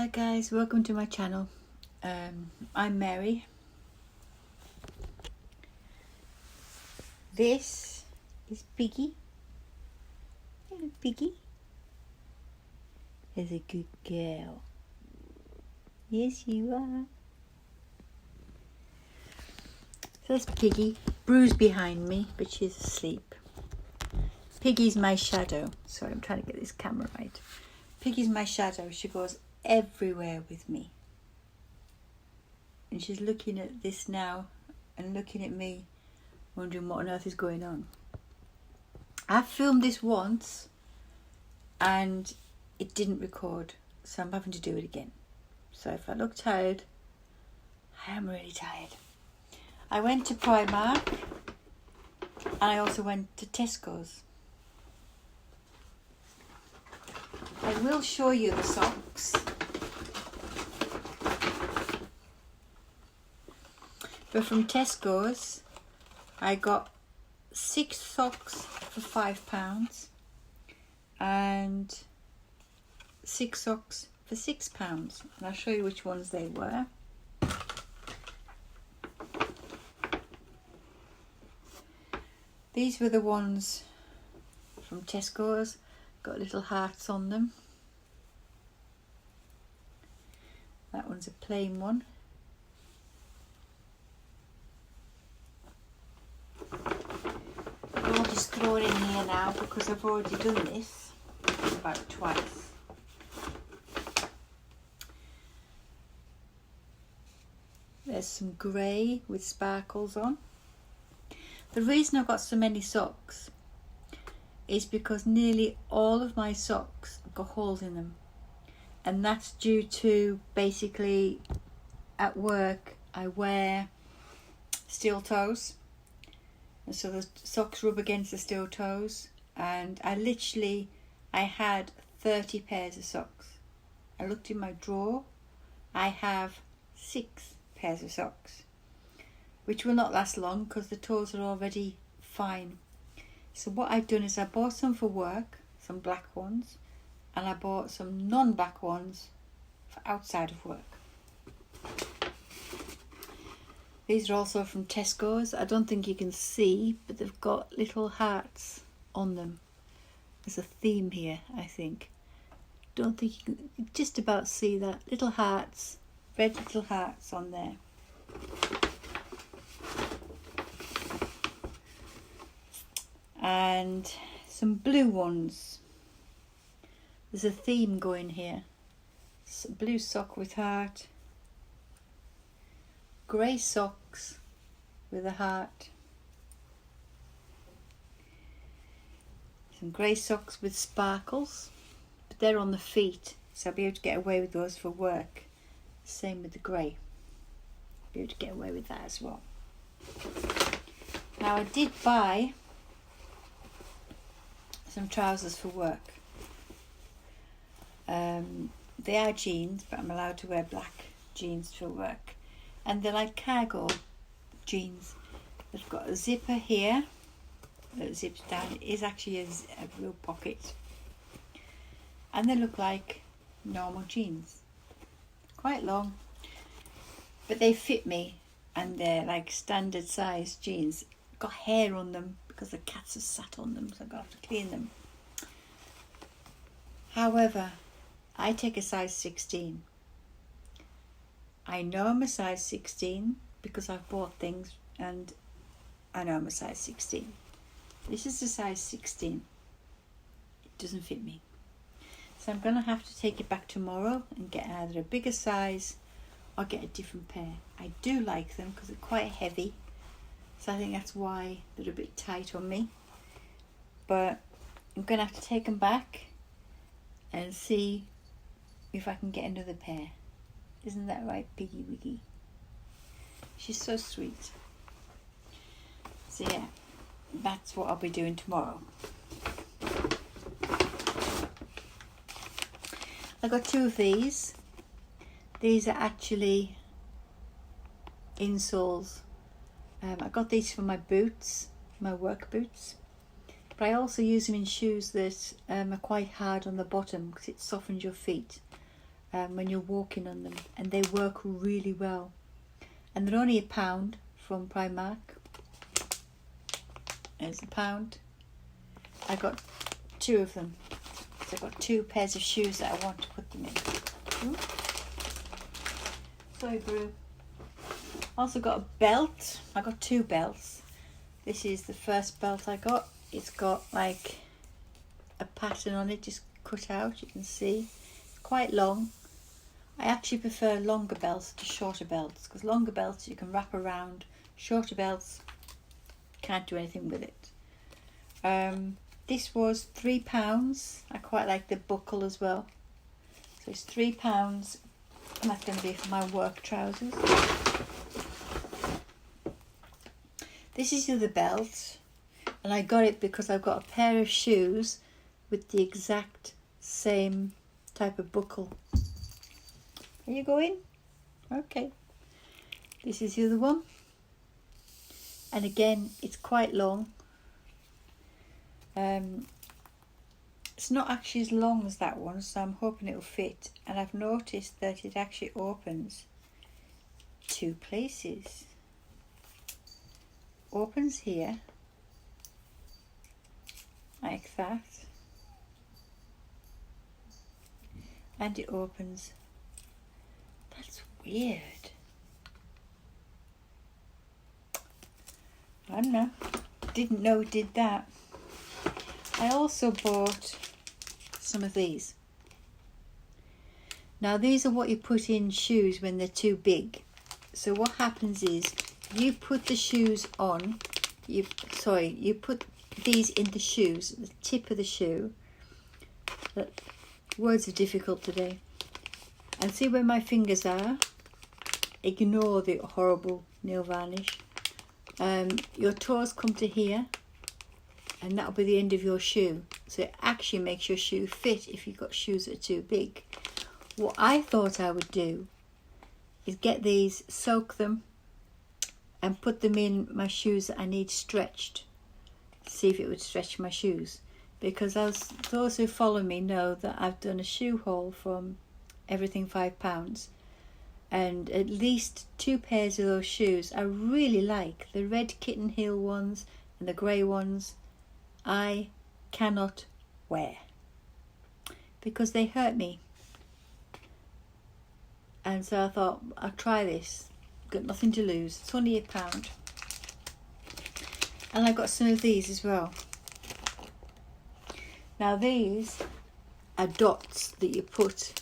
Hi guys, welcome to my channel. I'm Mary. This is Piggy. Hello Piggy. Is a good girl. Yes you are. So that's Piggy, bruised behind me, but she's asleep. Piggy's my shadow. Sorry, I'm trying to get this camera right. Piggy's my shadow. She goes everywhere with me. And she's looking at this now and looking at me, wondering what on earth is going on. I filmed this once and it didn't record, so I'm having to do it again. So if I look tired, I am really tired. I went to Primark and I also went to Tesco's. I will show you the socks. But from Tesco's, I got 6 socks for £5 and 6 socks for £6. And I'll show you which ones they were. These were the ones from Tesco's. Got little hearts on them. That one's a plain one. I'll just throw it in here now because I've already done this about twice. There's some grey with sparkles on. The reason I've got so many socks is because nearly all of my socks have got holes in them, and that's due to basically at work I wear steel toes, and so the socks rub against the steel toes, and I had 30 pairs of socks. I looked in my drawer, I have 6 pairs of socks, which will not last long because the toes are already fine. So what I've done is I bought some for work, some black ones, and I bought some non-black ones for outside of work. These are also from Tesco's. I don't think you can see, but they've got little hearts on them. There's a theme here, I think. Don't think you can just about see that. Little hearts, red little hearts on there. And some blue ones. There's a theme going here. Blue sock with heart, grey socks with a heart, some grey socks with sparkles, but they're on the feet, so I'll be able to get away with those for work. Same with the grey. I'll be able to get away with that as well. Now I did buy some trousers for work. They are jeans, but I'm allowed to wear black jeans for work, and they're like cargo jeans. They've got a zipper here that zips down. It is actually a real pocket, and they look like normal jeans, quite long, but they fit me, and they're like standard size jeans. Got hair on them because the cats have sat on them, so I've got to clean them. However, I take a size 16. I know I'm a size 16 because I've bought things and I know I'm a size 16. This is a size 16. It doesn't fit me. So I'm going to have to take it back tomorrow and get either a bigger size or get a different pair. I do like them because they're quite heavy. So I think that's why they're a bit tight on me. But I'm going to have to take them back and see if I can get another pair. Isn't that right, Piggy Wiggy? She's so sweet. So yeah, that's what I'll be doing tomorrow. I got 2 of these. These are actually insoles. I got these for my boots, my work boots. But I also use them in shoes that are quite hard on the bottom because it softens your feet. when you're walking on them, and they work really well. And they're only £1 from Primark. There's £1. I got 2 of them. So I've got 2 pairs of shoes that I want to put them in. Ooh. Sorry, Brew. Also got a belt. I got 2 belts. This is the first belt I got. It's got like a pattern on it, just cut out. You can see it's quite long. I actually prefer longer belts to shorter belts, because longer belts you can wrap around. Shorter belts, can't do anything with it. This was £3. I quite like the buckle as well. So it's £3, and that's going to be for my work trousers. This is the other belt, and I got it because I've got a pair of shoes with the exact same type of buckle. Are you going? Okay. This is the other one. And again, it's quite long. It's not actually as long as that one, so I'm hoping it'll fit. And I've noticed that it actually opens 2 places. Opens here, like that. And it opens. That's weird. I don't know. Didn't know it did that. I also bought some of these. Now these are what you put in shoes when they're too big. So what happens is you put the shoes on. You put these in the shoes, the tip of the shoe. Words are difficult today. And see where my fingers are? Ignore the horrible nail varnish. Your toes come to here, and that'll be the end of your shoe. So it actually makes your shoe fit if you've got shoes that are too big. What I thought I would do is get these, soak them, and put them in my shoes that I need stretched. See if it would stretch my shoes. Because those who follow me know that I've done a shoe haul from everything £5. And at least 2 pairs of those shoes I really like. The red kitten heel ones and the grey ones I cannot wear because they hurt me. And so I thought, I'll try this. Got nothing to lose. It's only £1. And I got some of these as well. Now these are dots that you put,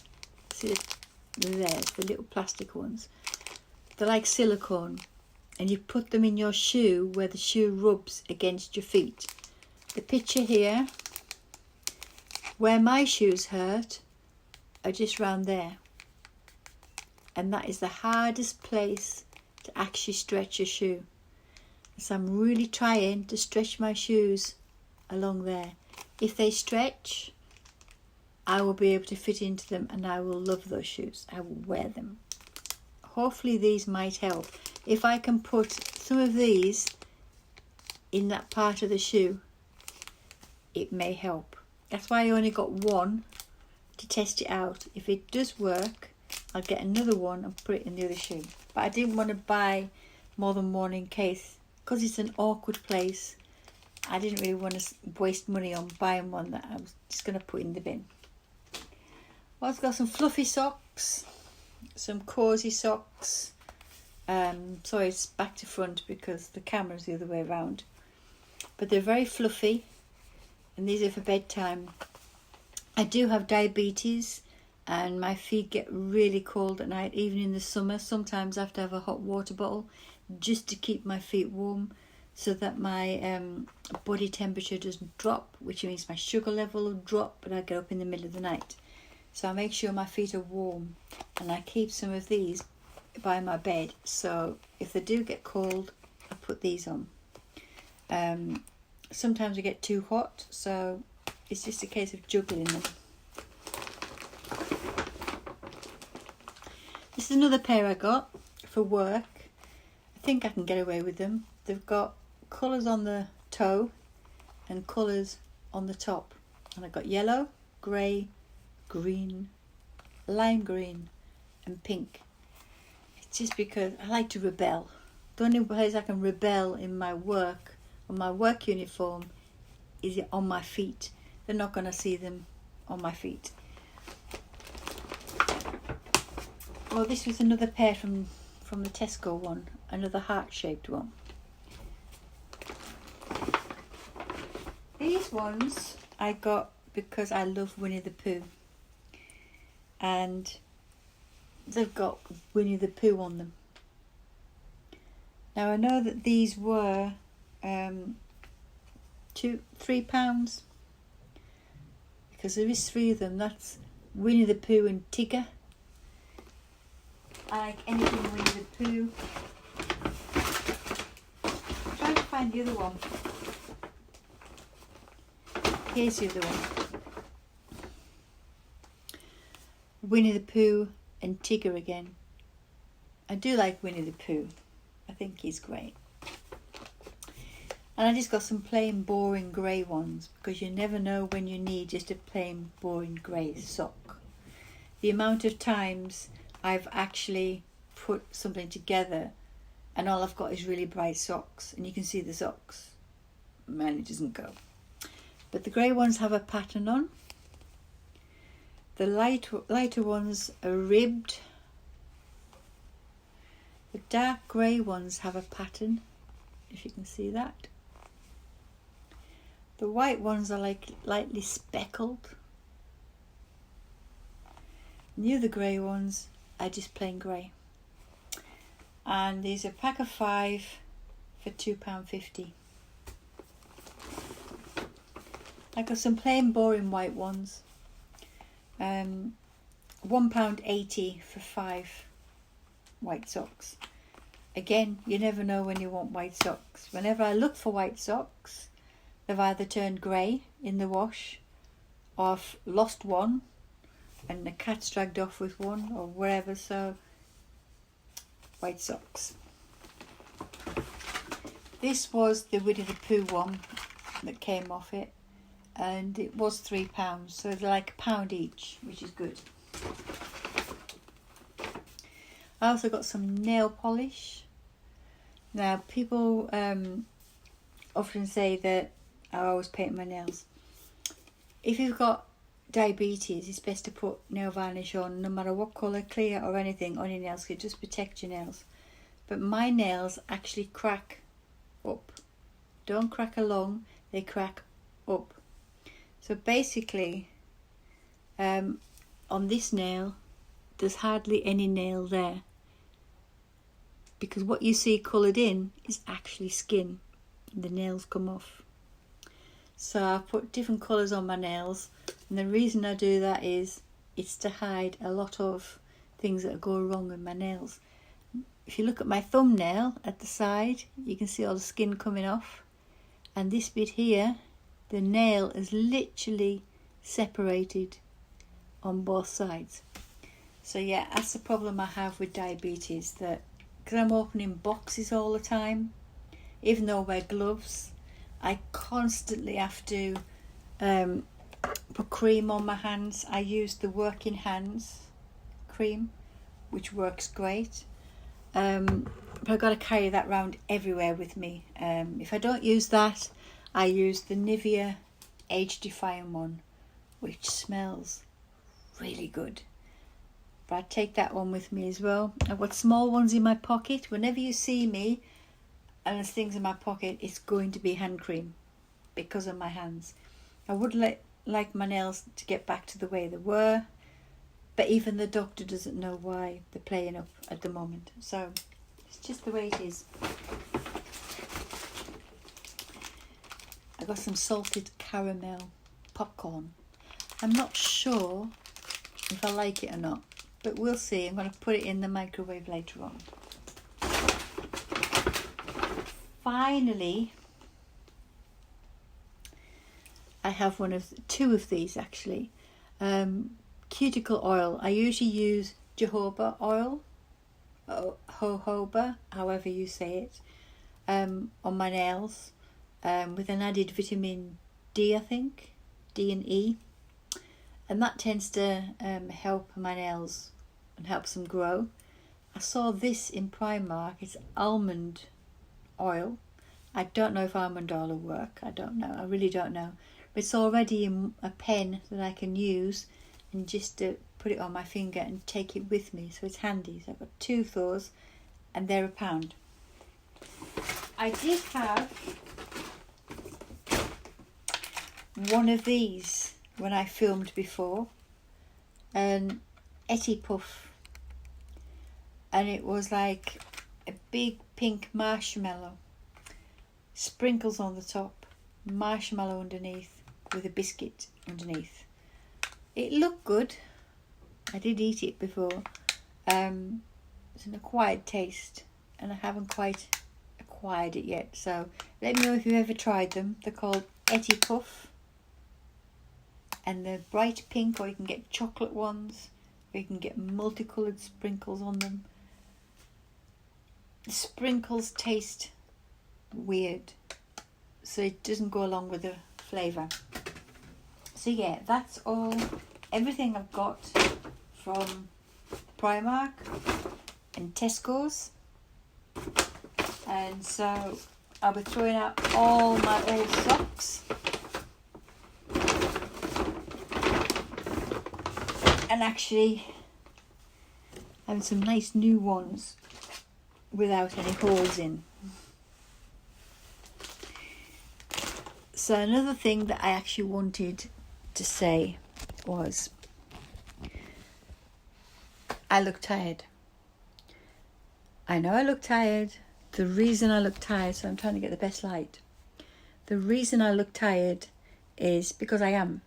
see there's the little plastic ones. They're like silicone, and you put them in your shoe where the shoe rubs against your feet. The picture here, where my shoes hurt, are just round there. And that is the hardest place to actually stretch a shoe. So I'm really trying to stretch my shoes along there. If they stretch, I will be able to fit into them, and I will love those shoes. I will wear them. Hopefully these might help. If I can put some of these in that part of the shoe, it may help. That's why I only got one to test it out. If it does work, I'll get another one and put it in the other shoe. But I didn't want to buy more than one in case, because it's an awkward place. I didn't really want to waste money on buying one that I was just going to put in the bin. Well, I've got some fluffy socks, some cosy socks. Sorry, it's back to front because the camera's the other way around. But they're very fluffy, and these are for bedtime. I do have diabetes, and my feet get really cold at night, even in the summer. Sometimes I have to have a hot water bottle just to keep my feet warm, so that my body temperature doesn't drop, which means my sugar level will drop, but I get up in the middle of the night. So I make sure my feet are warm, and I keep some of these by my bed. So if they do get cold, I put these on. Sometimes I get too hot, so it's just a case of juggling them. This is another pair I got for work. I think I can get away with them. They've got colours on the toe and colours on the top. And I've got yellow, grey, green lime green and pink. It's just because I like to rebel. The only place I can rebel in my work, on my work uniform, is on my feet. They're not going to see them on my feet. Well, this was another pair from the Tesco one, another heart-shaped one. These ones I got because I love Winnie the Pooh, and they've got Winnie the Pooh on them. Now I know that these were £3, because there is 3 of them. That's Winnie the Pooh and Tigger. I like anything Winnie the Pooh. I'm trying to find the other one. Here's the other one. Winnie the Pooh and Tigger again. I do like Winnie the Pooh. I think he's great. And I just got some plain boring grey ones, because you never know when you need just a plain boring grey sock. The amount of times I've actually put something together and all I've got is really bright socks, and you can see the socks. Man, it doesn't go. But the grey ones have a pattern on. The lighter ones are ribbed. The dark grey ones have a pattern, if you can see that. The white ones are like lightly speckled. And the other grey ones are just plain grey. And these are a pack of 5 for £2.50. I got some plain boring white ones. £1.80 for 5 white socks. Again, you never know when you want white socks. Whenever I look for white socks, they've either turned grey in the wash, or I've lost one and the cat's dragged off with one, or wherever. So white socks. This was the Winnie the Pooh one that came off it, and it was £3, so they're like £1 each, which is good. I also got some nail polish. Now, people often say that I always paint my nails. If you've got diabetes, it's best to put nail varnish on, no matter what colour, clear or anything, on your nails. It just protects your nails. But my nails actually crack up. Don't crack along, they crack up. So basically, on this nail, there's hardly any nail there, because what you see coloured in is actually skin. The nails come off. So I put different colours on my nails, and the reason I do that is it's to hide a lot of things that go wrong with my nails. If you look at my thumbnail at the side, you can see all the skin coming off, and this bit here, the nail is literally separated on both sides. So yeah, that's the problem I have with diabetes, that because I'm opening boxes all the time, even though I wear gloves, I constantly have to put cream on my hands. I use the Working Hands cream, which works great. But I've got to carry that around everywhere with me. If I don't use that, I use the Nivea Age Defying one, which smells really good. But I take that one with me as well. I've got small ones in my pocket. Whenever you see me and there's things in my pocket, it's going to be hand cream because of my hands. I would like my nails to get back to the way they were, but even the doctor doesn't know why they're playing up at the moment. So it's just the way it is. I got some salted caramel popcorn. I'm not sure if I like it or not, but we'll see. I'm going to put it in the microwave later on. Finally, I have two of these actually. Cuticle oil. I usually use jojoba oil, jojoba, however you say it, on my nails, with an added vitamin D, I think, D and E. and that tends to help my nails and helps them grow. I saw this in Primark. It's almond oil. I don't know if almond oil will work. I don't know. I really don't know. But it's already in a pen that I can use and just put it on my finger and take it with me. So it's handy. So I've got 2 of those and they're £1. I did have one of these when I filmed before, an Etty Puff, and it was like a big pink marshmallow, sprinkles on the top, marshmallow underneath with a biscuit underneath. It looked good. I did eat it before. It's an acquired taste and I haven't quite acquired it yet, so let me know if you've ever tried them. They're called Etty Puff and they're bright pink, or you can get chocolate ones, or you can get multicoloured sprinkles on them. The sprinkles taste weird, so it doesn't go along with the flavour. So yeah, that's everything I've got from Primark and Tesco's. And so I'll be throwing out all my old socks and actually having some nice new ones without any holes in. So another thing that I actually wanted to say was I look tired. I know I look tired. The reason I look tired, so I'm trying to get the best light. The reason I look tired is because I am.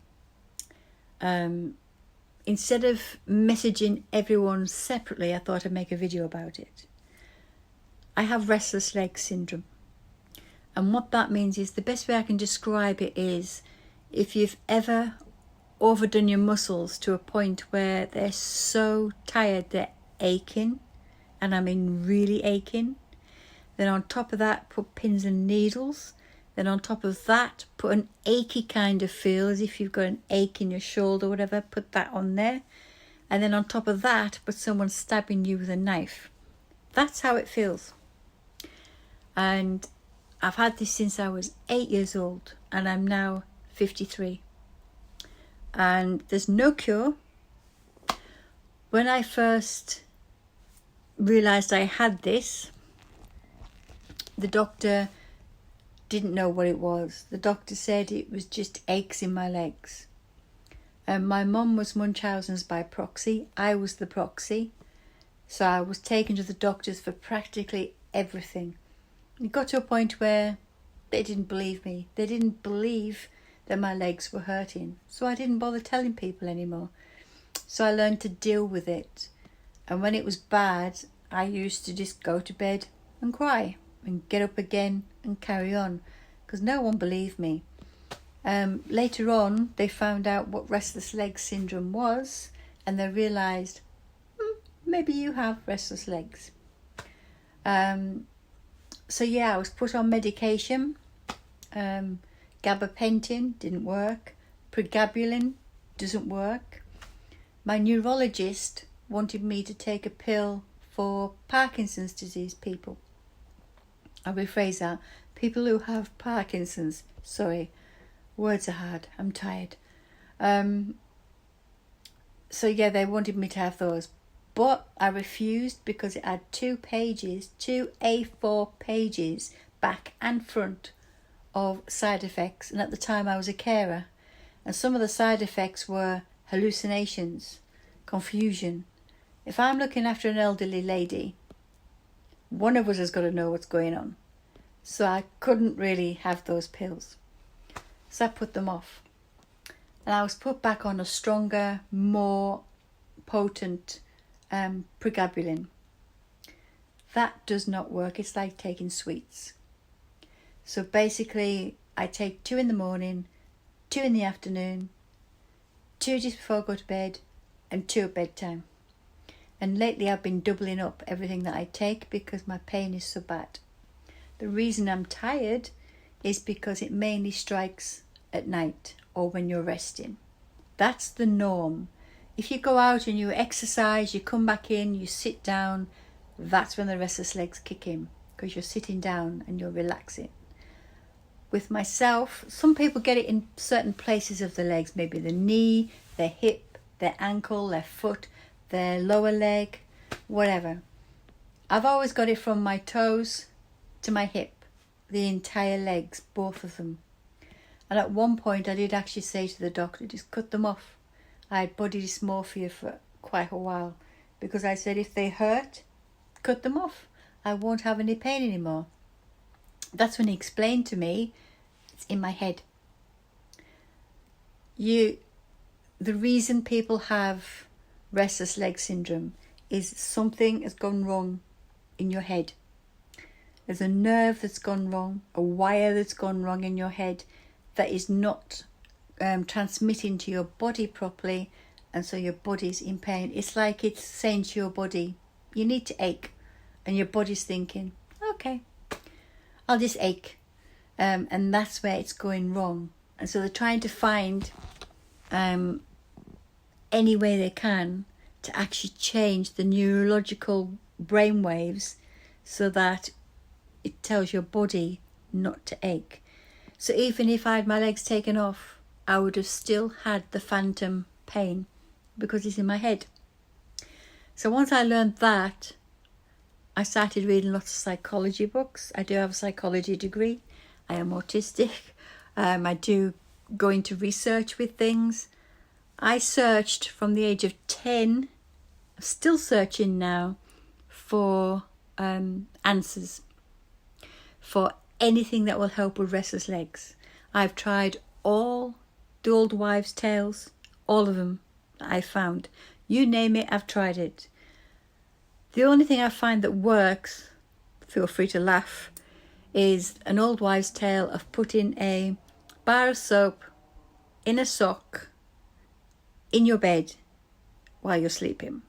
Instead of messaging everyone separately, I thought I'd make a video about it. I have restless leg syndrome. And what that means is, the best way I can describe it is, if you've ever overdone your muscles to a point where they're so tired they're aching, and I mean really aching, then on top of that put pins and needles, then on top of that put an achy kind of feel as if you've got an ache in your shoulder or whatever, put that on there, and then on top of that put someone stabbing you with a knife. That's how it feels. And I've had this since I was 8 years old and I'm now 53. And there's no cure. When I first realised I had this, the doctor didn't know what it was. The doctor said it was just aches in my legs. And my mum was Munchausen's by proxy. I was the proxy. So I was taken to the doctors for practically everything. It got to a point where they didn't believe me. They didn't believe that my legs were hurting. So I didn't bother telling people anymore. So I learned to deal with it. And when it was bad, I used to just go to bed and cry and get up again and carry on, because no one believed me. Later on, they found out what restless leg syndrome was, and they realised, maybe you have restless legs. So yeah, I was put on medication. Gabapentin didn't work. Pregabalin doesn't work. My neurologist wanted me to take a pill for Parkinson's disease people. I'll rephrase that. People who have Parkinson's. Sorry, words are hard. I'm tired. So yeah, they wanted me to have those. But I refused because it had 2 pages, 2 A4 pages, back and front, of side effects. And at the time I was a carer. And some of the side effects were hallucinations, confusion. If I'm looking after an elderly lady, one of us has got to know what's going on. So I couldn't really have those pills. So I put them off. And I was put back on a stronger, more potent pregabalin. That does not work. It's like taking sweets. So basically, I take 2 in the morning, 2 in the afternoon, 2 just before I go to bed, and 2 at bedtime. And lately I've been doubling up everything that I take because my pain is so bad. The reason I'm tired is because it mainly strikes at night or when you're resting. That's the norm. If you go out and you exercise, you come back in, you sit down, that's when the restless legs kick in, because you're sitting down and you're relaxing. With myself, some people get it in certain places of the legs, maybe the knee, their hip, their ankle, their foot, their lower leg, whatever. I've always got it from my toes to my hip, the entire legs, both of them. And at one point I did actually say to the doctor, just cut them off. I had body dysmorphia for quite a while, because I said if they hurt, cut them off. I won't have any pain anymore. That's when he explained to me, it's in my head. The reason people have restless leg syndrome is something has gone wrong in your head. There's a nerve that's gone wrong, a wire that's gone wrong in your head that is not transmitting to your body properly, and so your body's in pain. It's like it's saying to your body, you need to ache, and your body's thinking, okay, I'll just ache, and that's where it's going wrong. And so they're trying to find any way they can to actually change the neurological brain waves so that it tells your body not to ache. So even if I had my legs taken off, I would have still had the phantom pain because it's in my head. So once I learned that, I started reading lots of psychology books. I do have a psychology degree. I am autistic. I do go into research with things. I searched from the age of 10, I'm still searching now, for answers, for anything that will help with restless legs. I've tried all the old wives' tales, all of them that I found. You name it, I've tried it. The only thing I find that works, feel free to laugh, is an old wives' tale of putting a bar of soap in a sock in your bed while you're sleeping.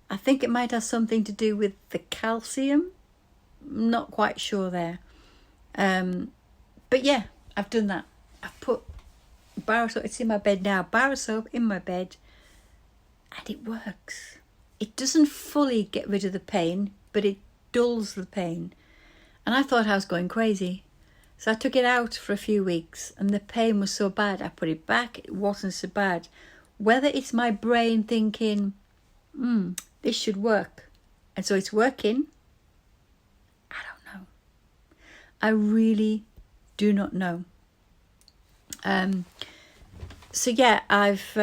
I think it might have something to do with the calcium. I'm not quite sure there. But yeah, I've done that. I've put bar of soap, it's in my bed now, bar of soap in my bed, and it works. It doesn't fully get rid of the pain, but it dulls the pain. And I thought I was going crazy. So I took it out for a few weeks, and the pain was so bad, I put it back, it wasn't so bad. Whether it's my brain thinking, this should work, and so it's working, I don't know. I really do not know. So yeah, I've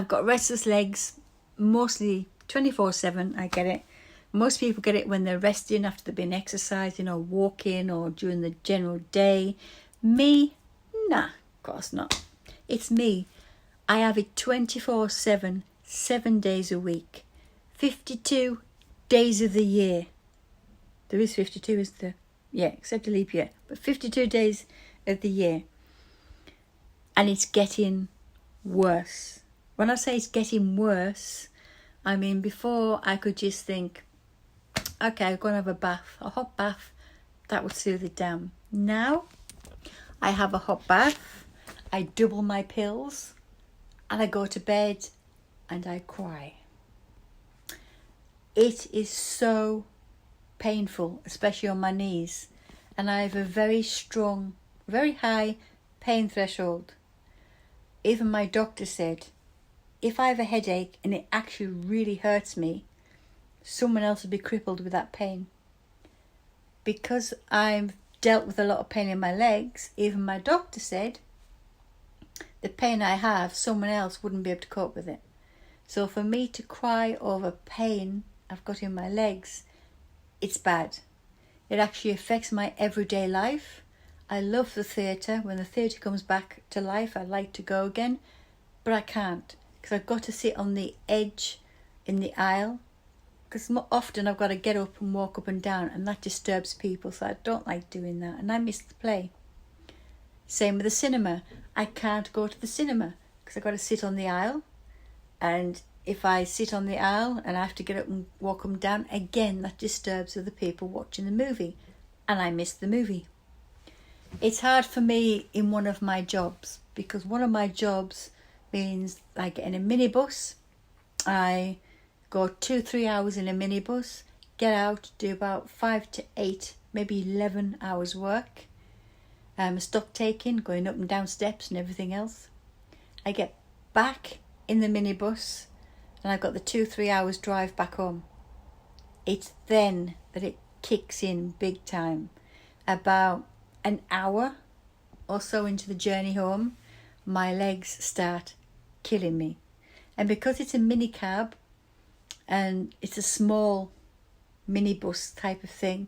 got restless legs, mostly 24/7. I get it. Most people get it when they're resting after they've been exercising or walking or during the general day. Me, nah, of course not. It's me. I have it 24/7, 7 days a week, 52 days of the year. There is 52, isn't there? Yeah, except a leap year, but 52 days of the year. And it's getting worse. When I say it's getting worse, I mean before I could just think, okay, I'm going to have a bath, a hot bath, that would soothe it down. Now, I have a hot bath, I double my pills, and I go to bed and I cry. It is so painful, especially on my knees, and I have a very strong, very high pain threshold. Even my doctor said, if I have a headache and it actually really hurts me, someone else would be crippled with that pain. Because I've dealt with a lot of pain in my legs, even my doctor said, the pain I have, someone else wouldn't be able to cope with it. So for me to cry over pain I've got in my legs, it's bad. It actually affects my everyday life. I love the theatre. When the theatre comes back to life, I like to go again, but I can't, because I've got to sit on the edge in the aisle, because often I've got to get up and walk up and down, and that disturbs people, so I don't like doing that, and I miss the play. Same with the cinema. I can't go to the cinema because I've got to sit on the aisle, and if I sit on the aisle and I have to get up and walk them down, again, that disturbs other people watching the movie, and I miss the movie. It's hard for me in one of my jobs because one of my jobs means I get in a minibus. I go 2-3 hours in a minibus, get out, do about 5 to 8, maybe 11 hours work. Stock taking, going up and down steps and everything else. I get back in the minibus and I've got the 2-3 hours drive back home. It's then that it kicks in big time. About an hour or so into the journey home, my legs start killing me. And because it's a mini cab and it's a small minibus type of thing,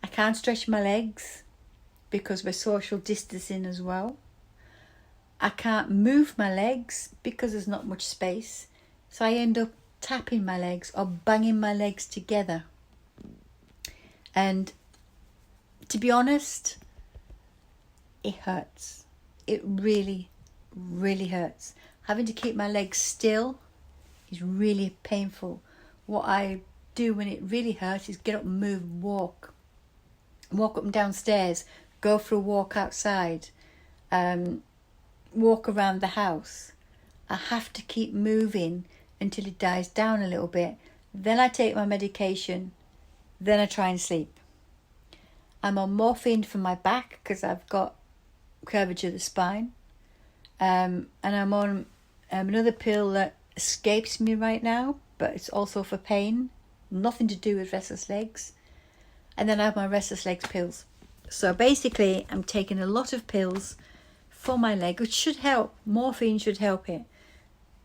I can't stretch my legs because we're social distancing as well. I can't move my legs because there's not much space. So I end up tapping my legs or banging my legs together. And to be honest, it hurts. It really, really hurts. Having to keep my legs still is really painful. What I do when it really hurts is get up and move, walk up and down stairs, go for a walk outside, walk around the house. I have to keep moving until it dies down a little bit. Then I take my medication, then I try and sleep. I'm on morphine for my back because I've got curvature of the spine. And I'm on another pill that escapes me right now, but it's also for pain. Nothing to do with restless legs. And then I have my restless legs pills. So basically, I'm taking a lot of pills for my leg, which should help. Morphine should help it.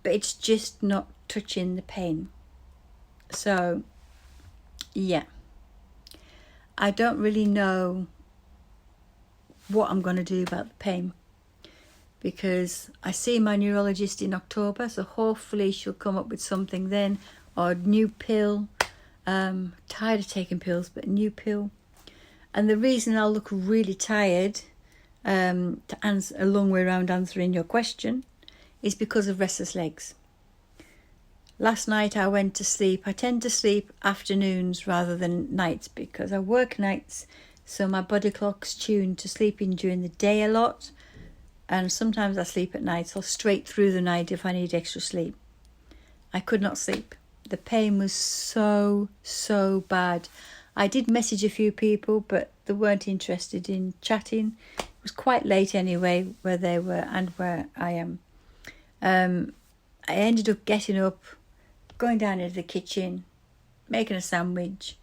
But it's just not touching the pain. So, yeah. I don't really know what I'm going to do about the pain, because I see my neurologist in October, so hopefully she'll come up with something then, or a new pill. Tired of taking pills, but a new pill. And the reason I'll look really tired, to answer a long way around answering your question, is because of restless legs. Last night I went to sleep. I tend to sleep afternoons rather than nights because I work nights, so my body clock's tuned to sleeping during the day a lot, and sometimes I sleep at night, so straight through the night if I need extra sleep. I could not sleep. The pain was so bad. I did message a few people, but they weren't interested in chatting. It was quite late anyway, where they were and where I am. I ended up getting up, going down into the kitchen, making a sandwich,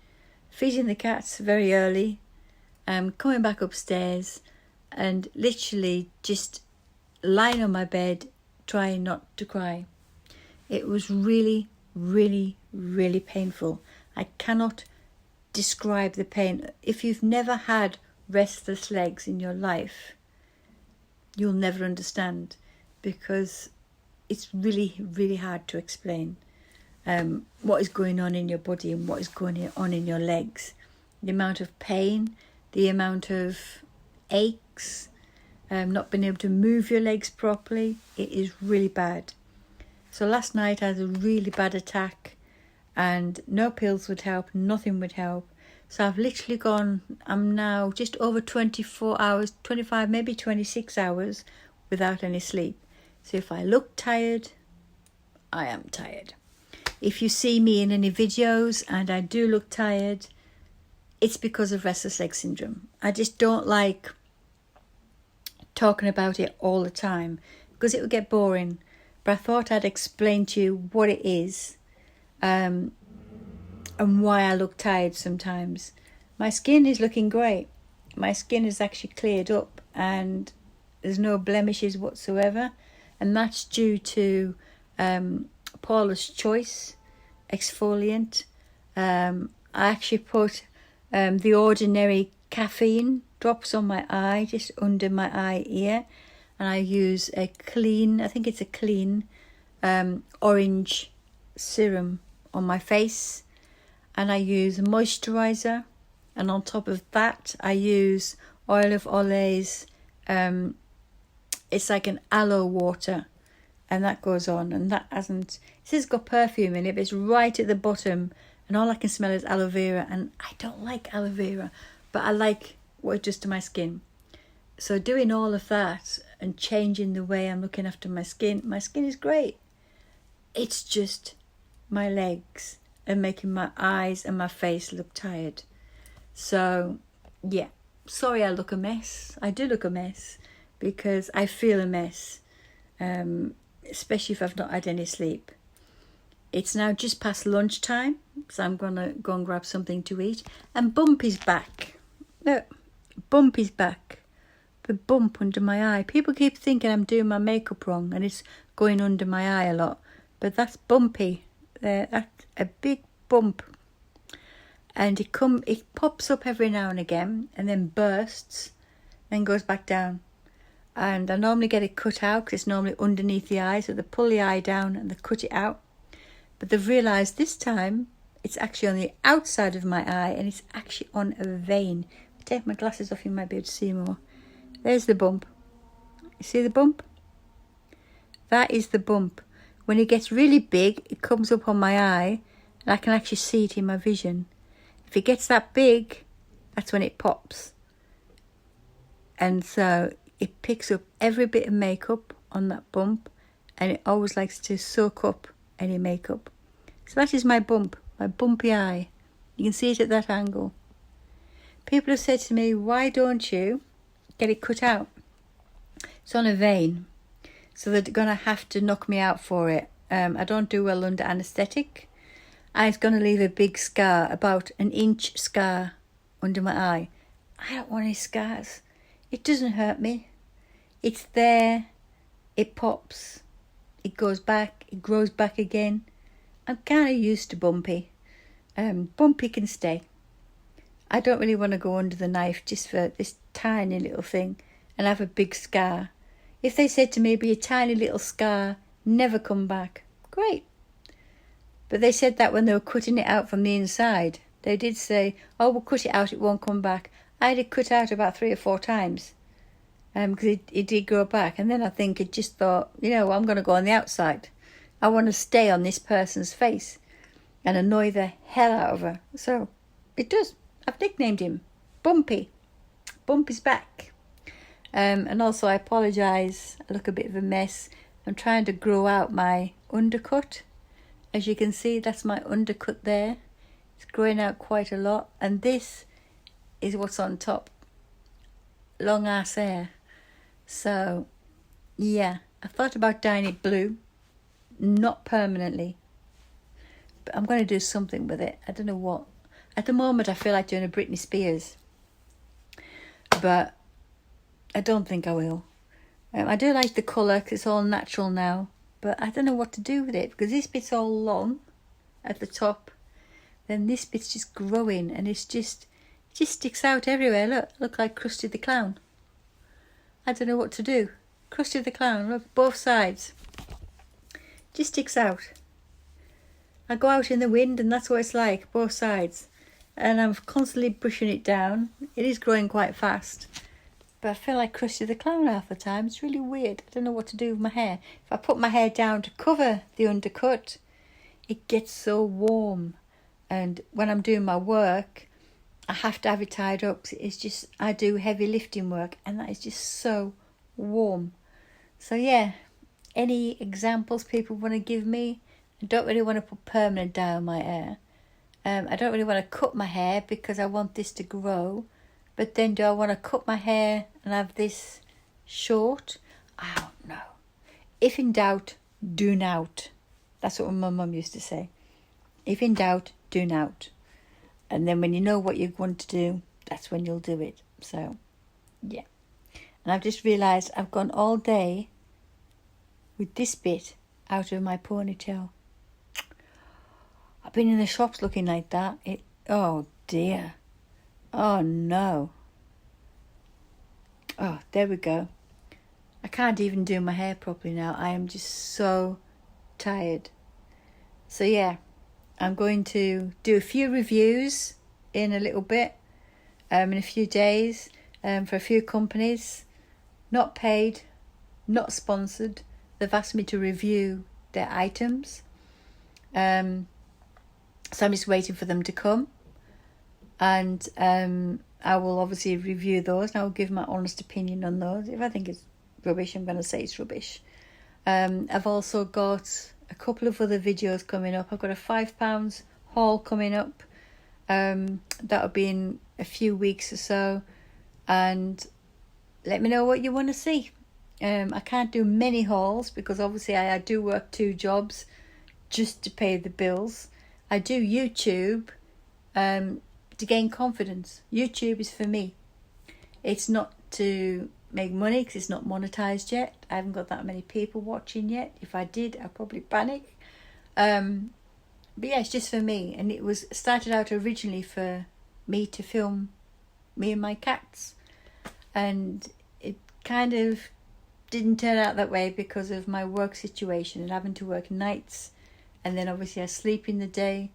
feeding the cats very early, coming back upstairs, and literally just lying on my bed, trying not to cry. It was really, really, really painful. I cannot describe the pain. If you've never had restless legs in your life, you'll never understand, because it's really, really hard to explain what is going on in your body and what is going on in your legs. The amount of pain, the amount of aches, not being able to move your legs properly, it is really bad. So last night I had a really bad attack and no pills would help, nothing would help. So I've literally I'm now just over 24 hours, 25, maybe 26 hours without any sleep. So if I look tired, I am tired. If you see me in any videos and I do look tired, it's because of restless leg syndrome. I just don't like talking about it all the time because it would get boring. But I thought I'd explain to you what it is and why I look tired sometimes. My skin is looking great. My skin is actually cleared up and there's no blemishes whatsoever. And that's due to Paula's Choice exfoliant. I actually put the ordinary caffeine drops on my eye, just under my eye ear. And I use a clean, I think it's a clean orange serum on my face. And I use a moisturiser. And on top of that, I use oil of Olay. It's like an aloe water. And that goes on. And that hasn't, it says it's got perfume in it, but it's right at the bottom. And all I can smell is aloe vera. And I don't like aloe vera, but I like what it does to my skin. So doing all of that and changing the way I'm looking after my skin is great. It's just my legs and making my eyes and my face look tired. So yeah, sorry I look a mess. I do look a mess because I feel a mess, especially if I've not had any sleep. It's now just past lunchtime, so I'm going to go and grab something to eat. And Bumpy's back. No, Bumpy's back. The bump under my eye. People keep thinking I'm doing my makeup wrong and it's going under my eye a lot. But that's Bumpy. That's a big bump. And it pops up every now and again and then bursts and goes back down. And I normally get it cut out because it's normally underneath the eye. So they pull the eye down and they cut it out. But they've realised this time it's actually on the outside of my eye and it's actually on a vein. If I take my glasses off, you might be able to see more. There's the bump. You see the bump? That is the bump. When it gets really big, it comes up on my eye and I can actually see it in my vision. If it gets that big, that's when it pops. And so it picks up every bit of makeup on that bump and it always likes to soak up any makeup. So that is my bump, my bumpy eye. You can see it at that angle. People have said to me, why don't you get it cut out? It's on a vein, so they're going to have to knock me out for it. I don't do well under anaesthetic. And it's going to leave a big scar, about an inch scar under my eye. I don't want any scars. It doesn't hurt me. It's there. It pops. It goes back. It grows back again. I'm kind of used to Bumpy. Bumpy can stay. I don't really want to go under the knife just for this tiny little thing and have a big scar. If they said to me, be a tiny little scar, never come back, great. But they said that when they were cutting it out from the inside. They did say, oh, we'll cut it out, it won't come back. I had it cut out about 3 or 4 times because it did grow back. And then I think it just thought, I'm going to go on the outside. I want to stay on this person's face and annoy the hell out of her. So it does. I've nicknamed him Bumpy. Bumpy's back. And also I apologise. I look a bit of a mess. I'm trying to grow out my undercut. As you can see, that's my undercut there. It's growing out quite a lot. And this is what's on top. Long ass hair. So, yeah. I thought about dyeing it blue. Not permanently. But I'm going to do something with it. I don't know what. At the moment, I feel like doing a Britney Spears. But I don't think I will. I do like the colour because it's all natural now. But I don't know what to do with it because this bit's all long at the top. Then this bit's just growing and it just sticks out everywhere. Look like Krusty the Clown. I don't know what to do. Krusty the Clown, look, both sides. Just sticks out. I go out in the wind and that's what it's like, both sides. And I'm constantly brushing it down. It is growing quite fast. But I feel like Krusty the Clown half the time. It's really weird. I don't know what to do with my hair. If I put my hair down to cover the undercut, it gets so warm. And when I'm doing my work, I have to have it tied up. It's just, I do heavy lifting work and that is just so warm. So yeah, any examples people want to give me? I don't really want to put permanent dye on my hair. I don't really want to cut my hair because I want this to grow. But then do I want to cut my hair and have this short? I don't know. If in doubt, do nout. That's what my mum used to say. If in doubt, do nout. And then when you know what you want to do, that's when you'll do it. So, yeah. And I've just realised I've gone all day with this bit out of my ponytail. I've been in the shops looking like that. Oh dear. Oh no. Oh, there we go. I can't even do my hair properly now. I am just so tired. So yeah, I'm going to do a few reviews in a little bit, in a few days, for a few companies. Not paid, not sponsored. They've asked me to review their items. So I'm just waiting for them to come. And I will obviously review those and I will give my honest opinion on those. If I think it's rubbish, I'm going to say it's rubbish. I've also got a couple of other videos coming up. I've got a £5 haul coming up. That'll be in a few weeks or so. And let me know what you want to see. I can't do many hauls because obviously I do work 2 jobs just to pay the bills. I do YouTube to gain confidence. YouTube is for me. It's not to make money because it's not monetized yet. I haven't got that many people watching yet. If I did, I'd probably panic. But yeah, it's just for me. And it was started out originally for me to film me and my cats. And it kind of didn't turn out that way because of my work situation and having to work nights. And then obviously I sleep in the day.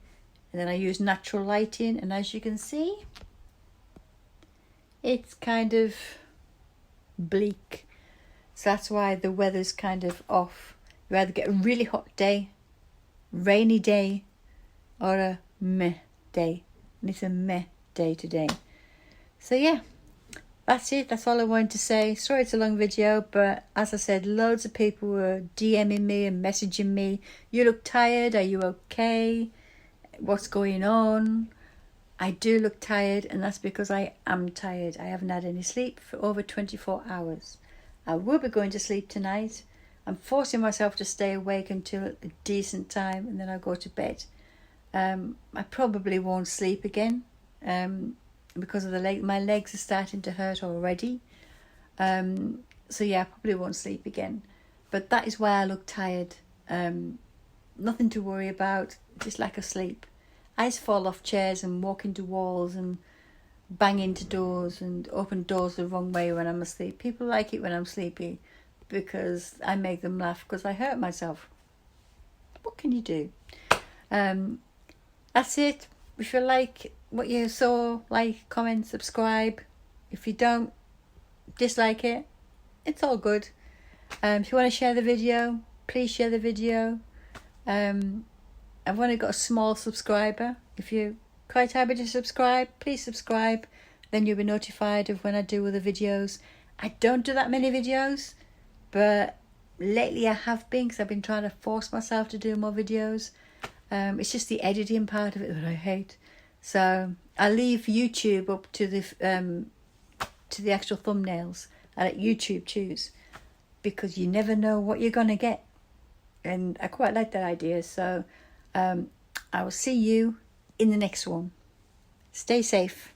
And then I use natural lighting. And as you can see, it's kind of bleak. So that's why the weather's kind of off. You either get a really hot day, rainy day, or a meh day. And it's a meh day today. So yeah, that's it. That's all I wanted to say. Sorry it's a long video, but as I said, loads of people were DMing me and messaging me. You look tired. Are you okay? What's going on? I do look tired, and that's because I am tired. I haven't had any sleep for over 24 hours. I will be going to sleep tonight. I'm forcing myself to stay awake until a decent time, and then I'll go to bed. I probably won't sleep again because of the leg. My legs are starting to hurt already. So yeah, I probably won't sleep again. But that is why I look tired. Nothing to worry about, just lack of sleep. I just fall off chairs and walk into walls and bang into doors and open doors the wrong way when I'm asleep. People like it when I'm sleepy because I make them laugh because I hurt myself. What can you do? That's it. If you like what you saw, like, comment, subscribe. If you don't, dislike it. It's all good. If you want to share the video, please share the video. I've only got a small subscriber. If you're quite happy to subscribe, please subscribe. Then you'll be notified of when I do other videos. I don't do that many videos, but lately I have been because I've been trying to force myself to do more videos. It's just the editing part of it that I hate. So I leave YouTube up to the actual thumbnails. I let YouTube choose because you never know what you're gonna get, and I quite like that idea. So I will see you in the next one. Stay safe.